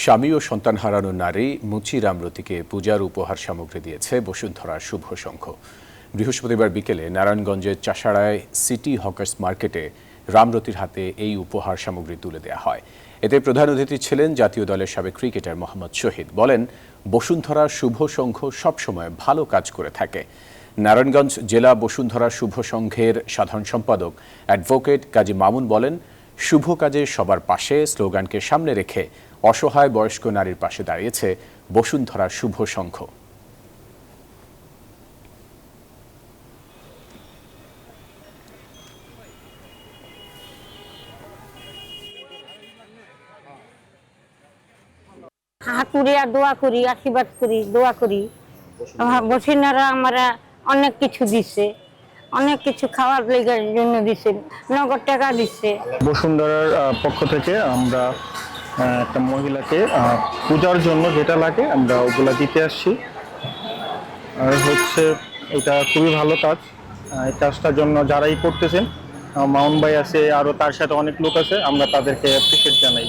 স্বামী ও সন্তান হারানো নারী মুচি রামরতিকে পূজার উপহার সামগ্রী দিয়েছে বসুন্ধরা শুভ সংঘ। বৃহস্পতিবার বিকেলে নারায়ণগঞ্জের চাষাড়ায় সিটি হকার্স মার্কেটে রামরতির হাতে এই উপহার সামগ্রী তুলে দেওয়া হয়। এতে প্রধান অতিথি ছিলেন জাতীয় দলের সাবেক ক্রিকেটার মোহাম্মদ শহীদ। বলেন, বসুন্ধরা শুভ সংঘ সবসময় ভালো কাজ করে থাকে। নারায়ণগঞ্জ জেলা বসুন্ধরা শুভ সংঘের সাধারণ সম্পাদক অ্যাডভোকেট কাজী মামুন বলেন, শুভ কাজে সবার পাশে স্লোগানকে সামনে রেখে অসহায় বয়স্ক নারীর পাশে দাঁড়িয়েছে বসুন্ধরা শুভ সংঘ। হাত করি আর দোয়া করি, আশীর্বাদ করি, দোয়া করি। বসুন্ধরা আমরা অনেক কিছু দিচ্ছে, অনেক কিছু খাওয়ার লেগার জন্য দিচ্ছে, নগদ টাকা দিচ্ছে। বসুন্ধরার পক্ষ থেকে আমরা একটা মহিলাকে পূজার জন্য যেটা লাগে আমরা ওগুলা দিতে আসছি। আর হচ্ছে এটা খুবই ভালো কাজ। এই কাজটার জন্য যারাই করতেছেন, মামুন ভাই আছে, আরও তার সাথে অনেক লোক আছে, আমরা তাদেরকে অ্যাপ্রিশিয়েট জানাই।